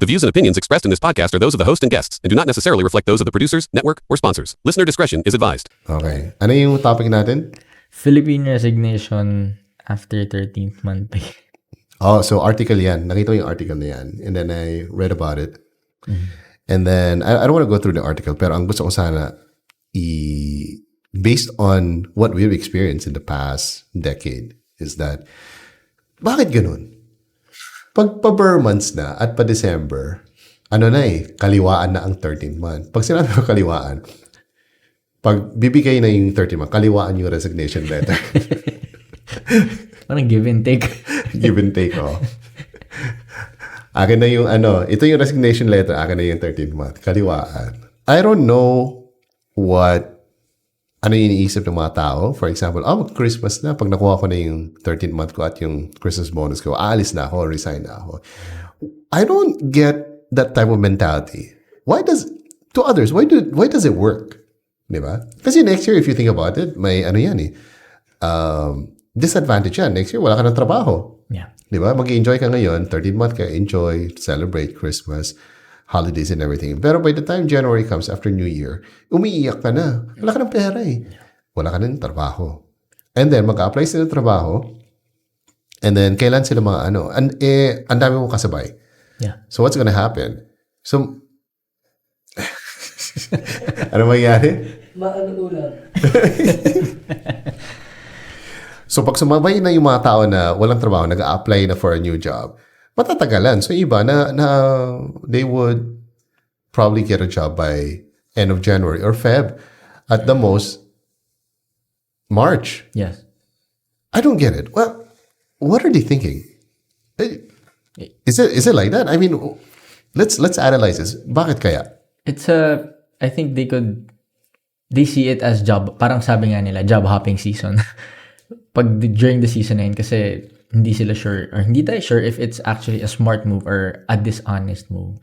views and opinions expressed in this podcast are those of the host and guests and do not necessarily reflect those of the producers, network, or sponsors. Listener discretion is advised. Okay. Ano yung topic natin? Philippine resignation after 13th month pay. Oh, so article yan. Nakita ko yung article na yan. And then I read about it. Mm-hmm. And then, I don't want to go through the article, pero ang gusto ko sana, based on what we've experienced in the past decade, is that, bakit ganun? Pag pa-ber months na at pa-December, kaliwaan na ang 13th month. Pag sinabi ko kaliwaan, pag bibigay na yung 13th month, kaliwaan yung resignation letter. Parang give and take. Give and take, oh. Akin na yung ito yung resignation letter, akin na yung 13th month. Kaliwaan. I don't know ano yung iniisip ng mga tao. For example, Christmas na. Pag nakuha ko na yung 13th month ko at yung Christmas bonus ko, aalis na ako, resign na ako. I don't get that type of mentality. Why does it work? Diba? Kasi next year, if you think about it, may disadvantage yan. Next year, wala ka ng trabaho. Yeah. Diba? Mag-enjoy ka ngayon, 13th month ka, enjoy, celebrate Christmas, holidays and everything. Pero by the time January comes after New Year, umiiyak ka na. Wala ka ng pera eh. Wala ka ng trabaho. And then, mag-apply sila ng trabaho. And then, kailan sila mga ang dami mong kasabay. Yeah. So, what's gonna happen? So, ano mangyari? Ulam. So, pag sumabay na yung mga tao na walang trabaho, nag-a-apply na for a new job, matatagalan. So, iba na they would probably get a job by end of January or Feb. At the most, March. Yes. I don't get it. Well, what are they thinking? Is it like that? I mean, let's analyze this. Bakit kaya? I think they see it as job, parang sabi nga nila, job hopping season. During the season na yun, kasi hindi sila sure, or hindi tayo sure if it's actually a smart move or a dishonest move.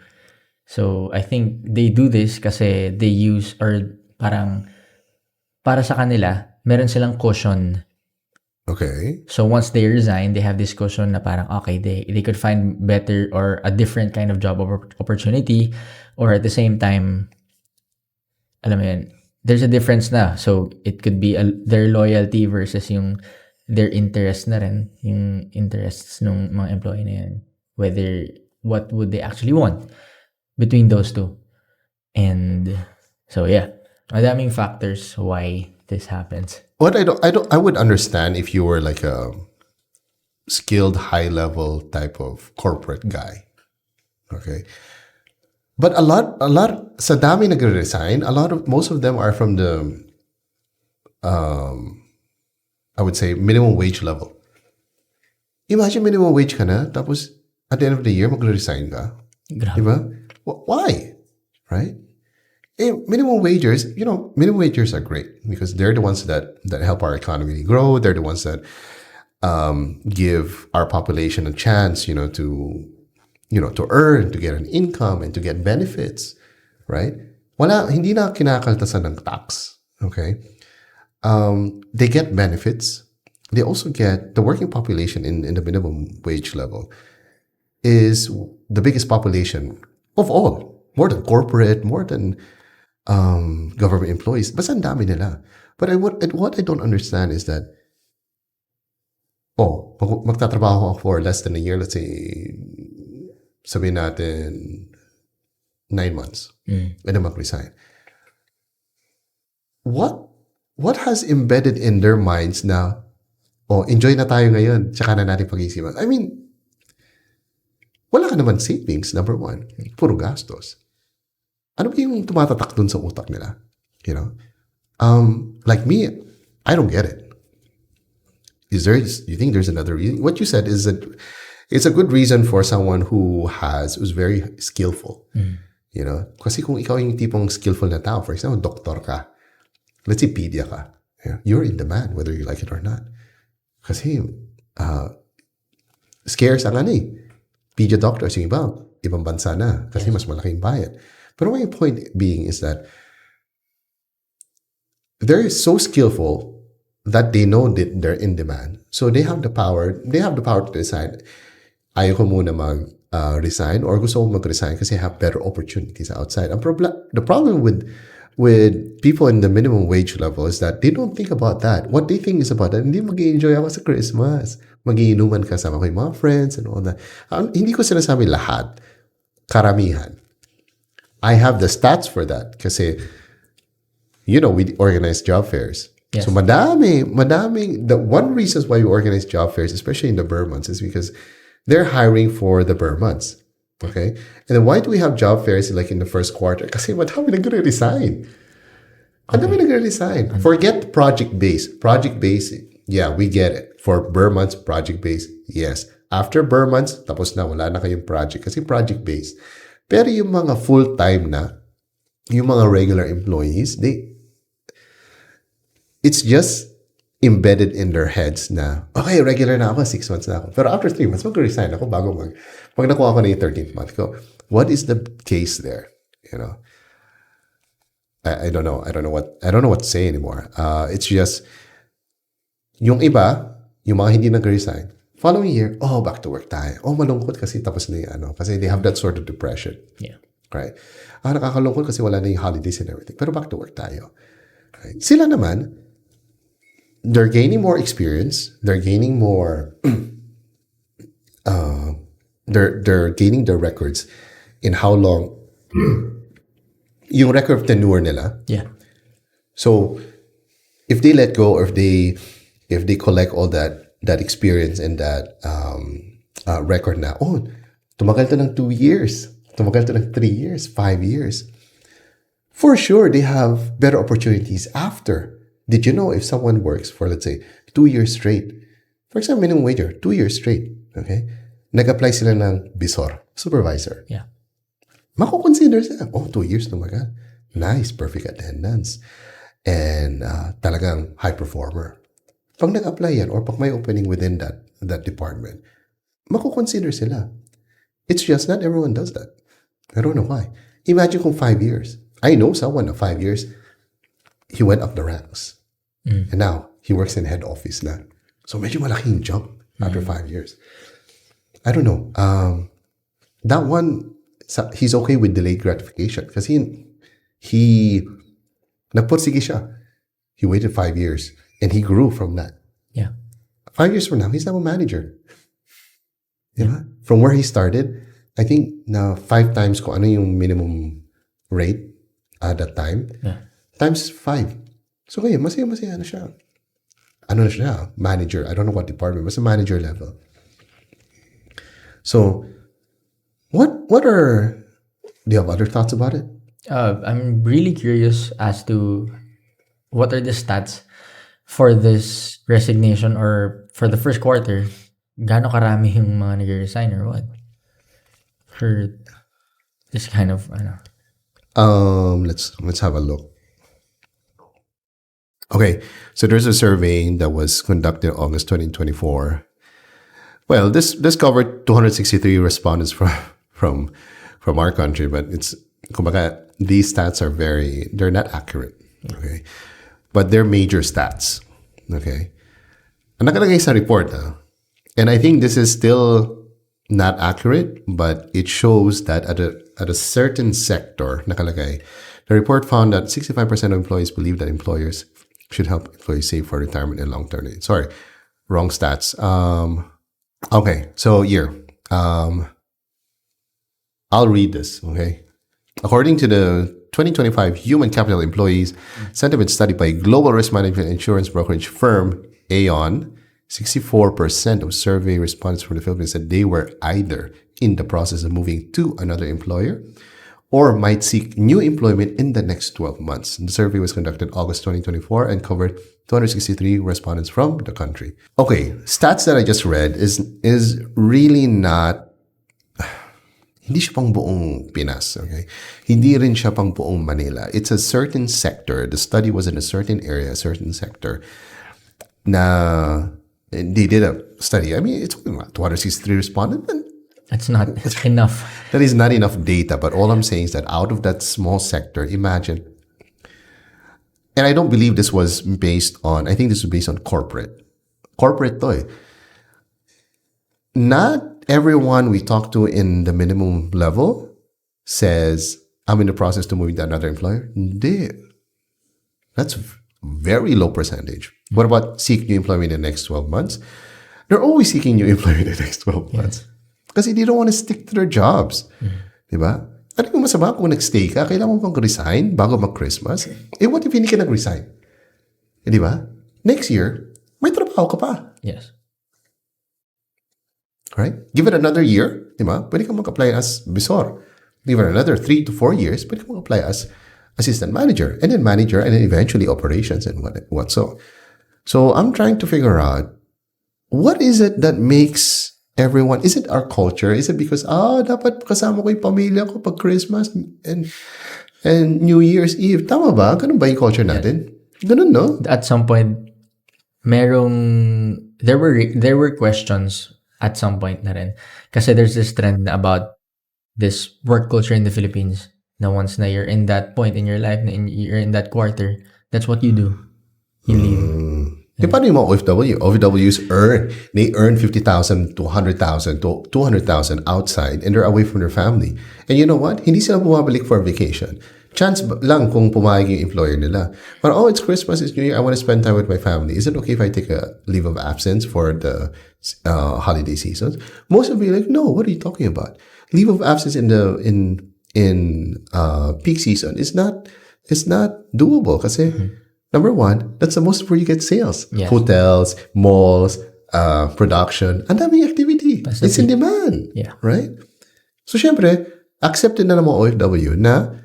So, I think they do this kasi they use, or parang, para sa kanila, meron silang cushion. Okay. So, once they resign, they have this cushion na parang, okay, they could find better or a different kind of job opportunity, or at the same time, alam mo yun, there's a difference na. So, it could be their loyalty versus their interest na rin, yung interests ng mga employee na yun. What would they actually want between those two? And, so yeah, madaming factors why this happens. What I would understand if you were like a skilled, high-level type of corporate guy. Okay? But a lot, sa dami nagre-resign, most of them are from the, I would say, minimum wage level. Imagine minimum wage ka na, tapos at the end of the year, magre-resign ka. Grabe. Diba? Why? Right? Minimum wagers are great because they're the ones that help our economy grow. They're the ones that give our population a chance, to earn, to get an income, and to get benefits, right? Hindi na kinakaltasan ng tax, okay? They get benefits. They also get, the working population in the minimum wage level is the biggest population of all. More than corporate, more than government employees. Basta ang dami nila. But what I don't understand is that, magtatrabaho ako for less than a year, let's say, sabihin natin 9 months, and then mag-resign. What has embedded in their minds na, enjoy na tayo ngayon, tsaka na natin pag-iisipan? I mean, wala ka naman savings, number one. Puro gastos. Ano ba yung tumatatak dun sa utak nila? Like me, I don't get it. You think there's another reason? What you said is that it's a good reason for someone who's very skillful. Kasi kung ikaw yung tipong skillful na tao, for example, doktor ka, let's say pedia ka, you're in demand whether you like it or not. Kasi scarce ang pedia doctors, yung ibang bansa na kasi mas malaking bayad. But my point being is that they're so skillful that they know that they're in demand. So they have the power to decide, ayaw ko muna mag-resign or gusto ko mag-resign kasi I have better opportunities outside. The problem with people in the minimum wage level is that they don't think about that. What they think is about that, hindi mag-enjoy ako sa Christmas. Mag-iinuman kasama ko yung mga friends and all that. Hindi ko sinasabi lahat. Karamihan. I have the stats for that kasi, we organize job fairs. Yes. So madaming, the one reasons why we organize job fairs, especially in the Burr months, is because they're hiring for the Burr months. Okay? And then why do we have job fairs like in the first quarter? Kasi madami nagre-resign. Madami nagre-resign. Forget project-based. Project-based, yeah, we get it. For Burr months, project-based, yes. After Burr months, tapos na, wala na kayong project kasi project-based. Pero yung mga full-time na, yung mga regular employees, it's just embedded in their heads na, okay, regular na ako, 6 months na ako. Pero after 3 months, mag-resign ako bago pag nakuha ko na yung 13th month ko. What is the case there? I don't know. I don't know what to say anymore. It's just, yung iba, yung mga hindi nag-resign, following year, back to work tayo. Malungkot kasi tapos na yung kasi they have that sort of depression. Yeah. Right? Nakakalungkot kasi wala na yung holidays and everything. Pero back to work tayo. Right? Sila naman, they're gaining more experience. They're gaining more. They're gaining their records in how long. Yung record of tenure nila. Yeah. So, if they let go, or if they collect all that experience and that record na, tumagal to ng 2 years, tumagal to ng 3 years, 5 years. For sure, they have better opportunities after. Did you know if someone works for, let's say, 2 years straight, for example, minimum wage, 2 years straight, okay? Nag-apply sila ng BISOR, supervisor. Yeah. Mako-consider sila, 2 years tumagal. Nice, perfect attendance. And talagang high performer. Pag nag-apply yan, or pag may opening within that department, mako-consider sila. It's just not everyone does that. I don't know why. Imagine kung 5 years. I know someone na 5 years, he went up the ranks. And now, he works in head office na. So, medyo malaking jump after 5 years. I don't know. That one, he's okay with delayed gratification kasi he nagpursige siya. He waited 5 years and he grew from that. Yeah. 5 years from now, he's now a manager. Diba? From where he started, I think na 5 times kung ano yung minimum rate at that time. Yeah. Times 5. So kaya, masaya na siya. Ano na siya? Manager. I don't know what department. Basta manager level. So, what are... Do you have other thoughts about it? I'm really curious as to what are the stats for this resignation or for the first quarter. Gaano karami yung mga nag-resign or what? For this kind of, Let's have a look. Okay, so there's a survey that was conducted in August 2024. Well, this covered 263 respondents from our country, but kumbaga, these stats are they're not accurate. Okay, but they're major stats. Okay, ang nakalagay sa report, and I think this is still not accurate, but it shows that at a certain sector, nakalagay, the report found that 65% of employees believe that employers should help employees save for retirement and long-term needs. Sorry, wrong stats. Okay, so here, I'll read this, okay? According to the 2025 Human Capital Employees Sentiment Study by global risk management insurance brokerage firm Aon, 64% of survey respondents from the Philippines said they were either in the process of moving to another employer or might seek new employment in the next 12 months. The survey was conducted August 2024 and covered 263 respondents from the country. Okay, stats that I just read is really not, hindi siya pang buong Pinas, okay? Hindi rin siya pang buong Manila. It's a certain sector. The study was in a certain area, a certain sector. Na they did a study. I mean, it's 263 respondents. that's not enough. That is not enough data, but all I'm saying is that out of that small sector, imagine, and I don't believe this was based on, I think this was based on corporate to eh. Not everyone we talk to in the minimum level says, I'm in the process to moving to another employer. Hindi. That's very low percentage. What about seek new employment in the next 12 months? They're always seeking new employment in the next 12 months. Kasi they don't want to stick to their jobs. Diba? Ano yung masama kung nag-stay ka, kailangan mo bang resign bago mag-Christmas? What if hindi ka nag-resign? Diba? Next year, may trabaho ka pa. Yes. Right? Give it another year, diba? Pwede ka mag-apply as bisor. Give it another 3 to 4 years, pwede ka mag-apply as assistant manager, and then eventually operations and what so. So I'm trying to figure out, what is it that makes everyone, is it our culture? Is it because, dapat kasama ko yung pamilya ko pag Christmas and New Year's Eve? Tama ba? Ganun ba yung culture natin? Ganun, no? At some point, there were questions at some point na rin. Kasi there's this trend about this work culture in the Philippines na once na you're in that point in your life, na you're in that quarter, that's what you do. You leave. Paano yung mga OFW? OFWs they earn 50,000 to 100,000 to 200,000 outside, and they're away from their family. And you know what? Hindi sila bumabalik for vacation. Chance lang kung pumayag yung employer nila. But, it's Christmas, it's New Year, I want to spend time with my family. Is it okay if I take a leave of absence for the holiday seasons? Most of them be like, no, what are you talking about? Leave of absence in peak season is not doable kasi number one, that's the most where you get sales. Yes. Hotels, malls, production, and daming activity. It's in demand. Yeah. Right? So, syempre, accepted na ng mga OFW na,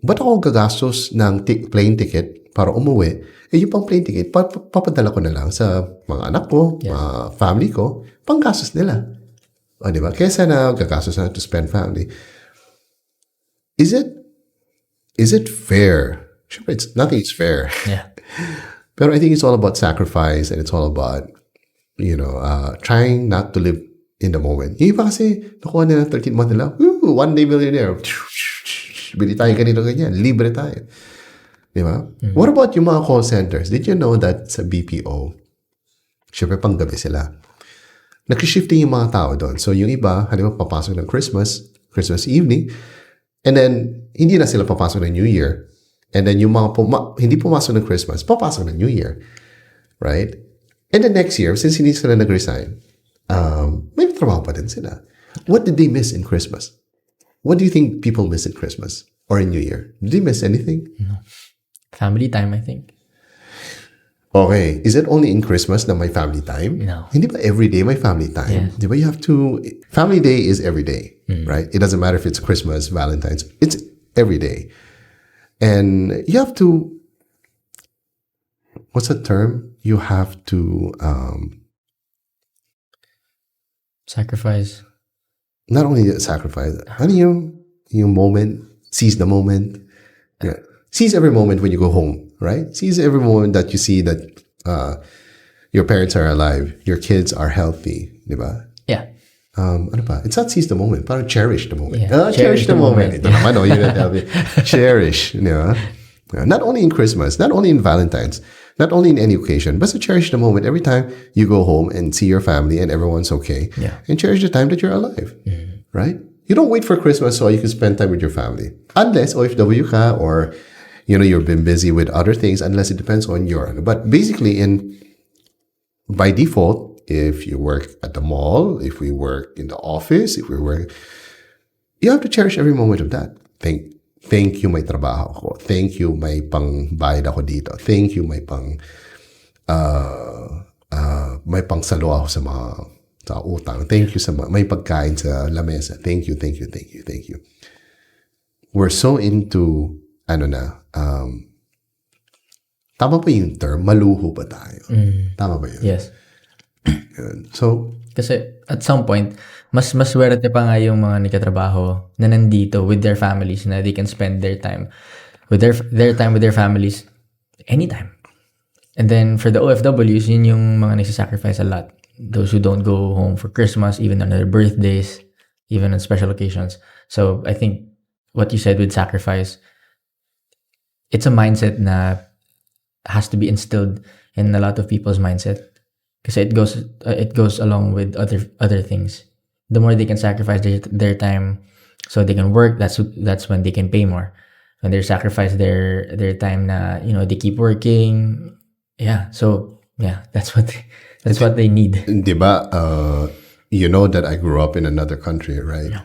ba't ako gagastos ng plane ticket para umuwi? Yung pang plane ticket, papadala ko na lang sa mga anak ko, mga family ko, panggastos nila. Diba? Kesa na gagastos na to spend family. Is it fair? Sure, nothing is fair. Yeah. But I think it's all about sacrifice, and it's all about, trying not to live in the moment. Yung iba kasi, nakuha nila 13th month nila, one day millionaire. Bili tayo ganito ganyan. Libre tayo. Diba? What about yung mga call centers? Did you know that sa BPO, syempre panggabi sila, nag-shifting yung mga tao doon. So yung iba, halimbawa papasok ng Christmas evening, and then hindi na sila papasok ng New Year. And then yung mga hindi pumasok ng Christmas, papasok ng New Year. Right? And then next year, since hindi sila nag-resign, may trabaho pa din sila. What did they miss in Christmas? What do you think people miss in Christmas or in New Year? Did they miss anything? No. Family time, I think. Okay. Is it only in Christmas na may family time? No. Hindi ba every day may family time? Yes. Di ba you have to... Family day is every day, right? It doesn't matter if it's Christmas, Valentine's. It's every day. And you have to... What's the term? You have to... Sacrifice. Not only sacrifice, ano yung moment, seize the moment. Yeah. Seize every moment when you go home, right? Seize every moment that you see that your parents are alive, your kids are healthy, di ba? Yeah. Ano pa? It's not seize the moment, parang cherish the moment. Yeah. Cherish the moment. Ito naman, you know, tell me. Cherish, di ba? Not only in Christmas, not only in Valentine's, not only in any occasion, but to cherish the moment every time you go home and see your family and everyone's okay. Yeah. And cherish the time that you're alive, right? You don't wait for Christmas so you can spend time with your family. Unless OFW ka or, you've been busy with other things, unless it depends on your... But basically, by default, if you work at the mall, if we work in the office, you have to cherish every moment of that. Thank you, may trabaho ako. Thank you, may pangbayad ako dito. Thank you, may pangsalo ako sa utang. Thank you may pagkain sa lamesa. Thank you. We're so into, tama ba yung term? Maluho ba tayo? Tama ba yun? Yes. So, kasi at some point, mas swerte pa nga yung mga nagkatrabaho na nandito with their families na they can spend their time with their time with their families anytime. And then for the OFWs, yun yung mga nagsasacrifice a lot. Those who don't go home for Christmas, even on their birthdays, even on special occasions. So I think what you said with sacrifice, it's a mindset na has to be instilled in a lot of people's mindset. Kasi it goes along with other things. the more they can sacrifice their time so they can work, that's when they can pay more. When they sacrifice their time na, they keep working. Yeah. So yeah, that's what they need. Diba, you know that I grew up in another country, right? Yeah.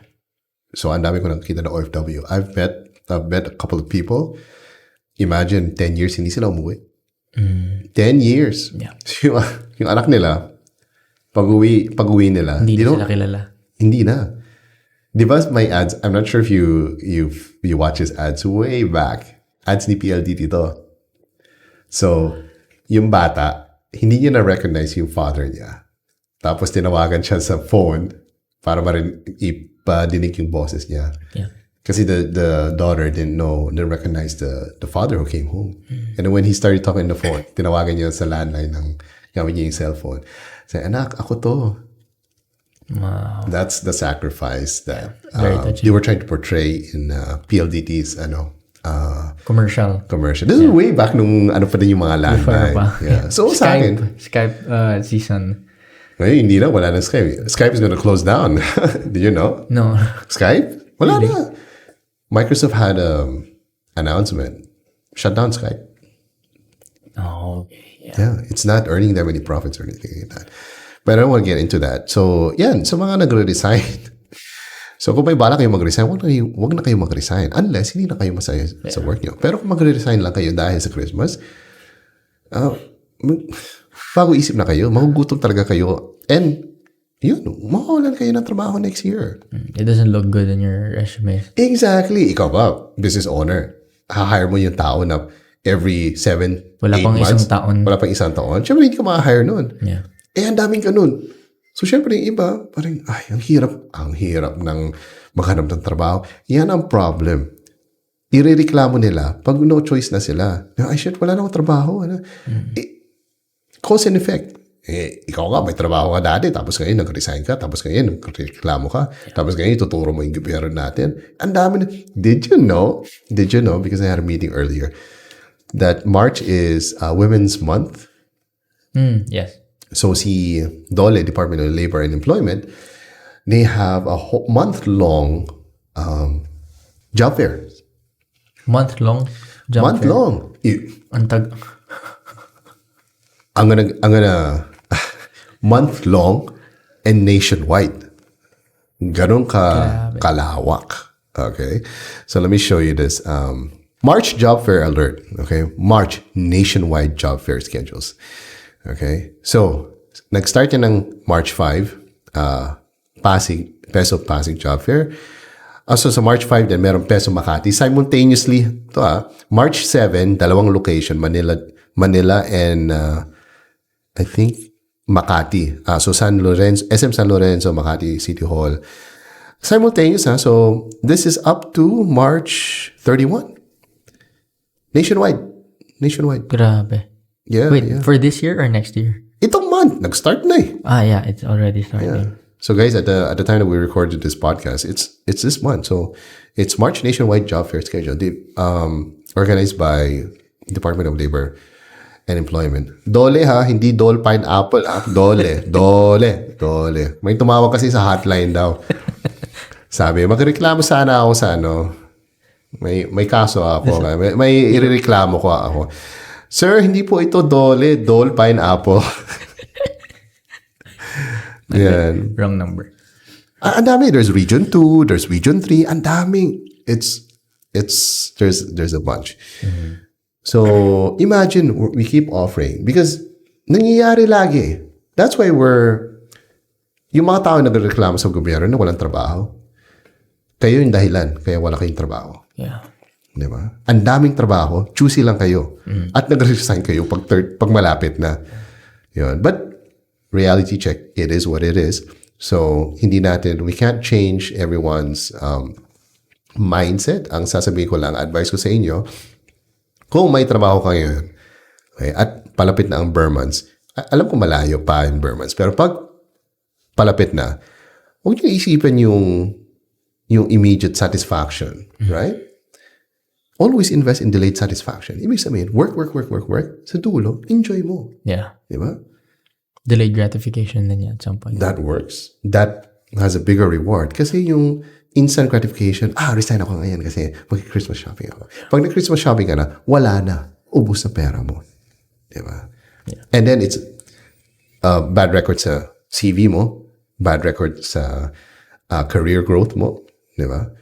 So ang dami ko nakikita na OFW. I've met a couple of people. Imagine 10 years hindi sila umuwi. 10 years. Yeah. So, yung anak nila, pag-uwi nila, Hindi they na don't- sila kilala. Hindi na. Di ba my ads, I'm not sure if you watch his ads way back. Ads ni PLDT to. So, yung bata, hindi niya na-recognize yung father niya. Tapos tinawagan siya sa phone para ipadinig yung boses niya. Yeah. Kasi the daughter didn't recognize the father who came home. And then when he started talking on the phone, tinawagan niya sa landline gamit niya yung cellphone. Say, anak, ako to. Wow. That's the sacrifice that Very touching. they were trying to portray in PLDT's Commercial. commercial. This is way back nung pa din yung mga landline. pa. Yeah. So sa akin, Skype season. ngayon hindi na, wala na Skype. Skype is gonna close down. Did you know? No. Skype? Wala na. Microsoft had an announcement. Shut down Skype. Oh, okay. Yeah. Yeah, it's not earning them any profits or anything like that. But I don't want to get into that. So, yan. So, mga nagre-resign. So, kung may bala kayo mag-resign, wag na kayo mag-resign. Unless, hindi na kayo masaya sa work nyo. Pero kung magre-resign lang kayo dahil sa Christmas, bago isip na kayo, magugutom talaga kayo. And, yun, mawawalan kayo ng trabaho next year. It doesn't look good in your resume. Exactly. Ikaw ba, business owner, hahire mo yung tao na every 7, Wala 8 pang months. isang taon. Wala pang isang taon. Siyempre, hindi ka ma-hire nun. Yeah. Ang daming ganun. So, syempre, yung iba, parang, ang hirap ng maghanap ng trabaho. Yan ang problem. Irereklamo nila pag no choice na sila. Ay, shit, wala na akong trabaho. Cause and effect. Ikaw nga, may trabaho ka dati, tapos ngayon nag-resign ka, tapos ngayon nagreklamo ka, tapos ngayon tuturo mo yung gobyerno natin. Ang dami na. Did you know, because I had a meeting earlier, that March is Women's Month? Yes. So si DOLE, Department of Labor and Employment, they have a month-long job fair. Month-long job fair. Month-long. Ang tag... I'm gonna month-long and nationwide. Ganon kalawak. Okay? So let me show you this. March job fair alert. Okay? March nationwide job fair schedules. Okay? So, nag-start yan ng March 5, Peso Pasig job fair. So, sa March 5 din, meron Peso Makati. Simultaneously, March 7, dalawang location, Manila and I think Makati. So, SM San Lorenzo, Makati City Hall. Simultaneous, so this is up to March 31. Nationwide. Grabe. Yeah. Wait, yeah. for this year or next year? Itong month, nag-start na eh. Yeah, it's already starting. Yeah. So guys, at the time that we recorded this podcast, it's this month. So it's March nationwide job fair schedule, organized by Department of Labor and Employment. DOLE ha, hindi Dole Pineapple ha. DOLE. May tumawag kasi sa hotline daw. Sabi, magreklamo sana ako sa may kaso ako. May irereklamo ko ako. Sir, hindi po ito Dole Pineapple. Yan. Wrong number. Ang dami. There's Region 2, there's Region 3. Ang dami. There's a bunch. Mm-hmm. So, imagine we keep offering because nangyayari lagi. That's why yung mga tao nagreklamo sa gobyerno na walang trabaho. Kayo yung dahilan, kaya wala kayong trabaho. Yeah. Di ba? Ang daming trabaho, choosy lang kayo. At nag-resign kayo pag malapit na. Yun. But, reality check, it is what it is. So, we can't change everyone's mindset. Ang sasabihin ko lang, advice ko sa inyo, kung may trabaho kayo, okay, at palapit na ang Burmans, alam ko malayo pa yung Burmans, pero pag palapit na, huwag niyo isipin yung immediate satisfaction, right? Always invest in delayed satisfaction. Ibig sabihin, work. Sa dulo, enjoy mo. Yeah. Di ba? Delayed gratification din yan at some point. That works. That has a bigger reward. Kasi yung instant gratification, resign ako ngayon kasi mag-Christmas shopping ako. Pag nag-Christmas shopping ka na, wala na. Ubus na pera mo. Diba? Yeah. And then it's bad record sa CV mo, bad record sa career growth mo. Diba?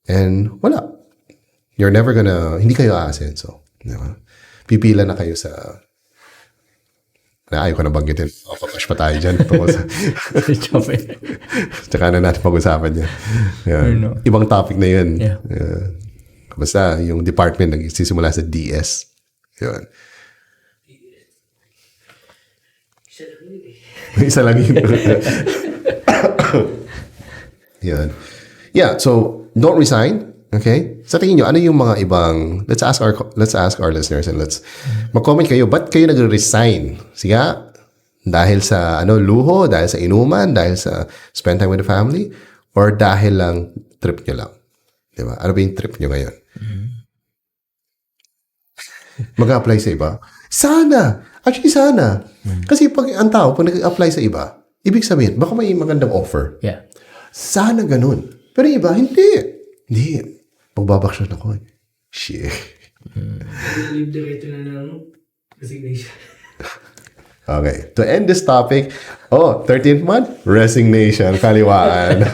And wala. You're never gonna, hindi kayo aasenso. Diba? Pipila na kayo sa, ayaw ko na banggitin. Papash pa tayo dyan. Tsaka na natin pag-usapan yan. Yan. Ibang topic na yun. Yeah. Basta yung department nagsisimula sa DS. Yun. Isa lang yun. Yun. Yeah, so don't resign. Okay? Sa tingin nyo, ano yung mga ibang, let's ask our listeners and let's mag-comment kayo, ba't kayo nag-resign? Siga, dahil sa luho, dahil sa inuman, dahil sa spend time with the family, or dahil lang trip nyo lang? Diba? Ano ba yung trip nyo ngayon? Mag-apply sa iba? Sana! Actually, sana. Kasi pag ang tao, pag nag-apply sa iba, ibig sabihin, baka may magandang offer. Yeah. Sana ganun. Pero iba, hindi. Magbabaksyon ako. Shit. Leave the rate na ng resignation. Okay. To end this topic, 13th month, resignation, kaliwaan.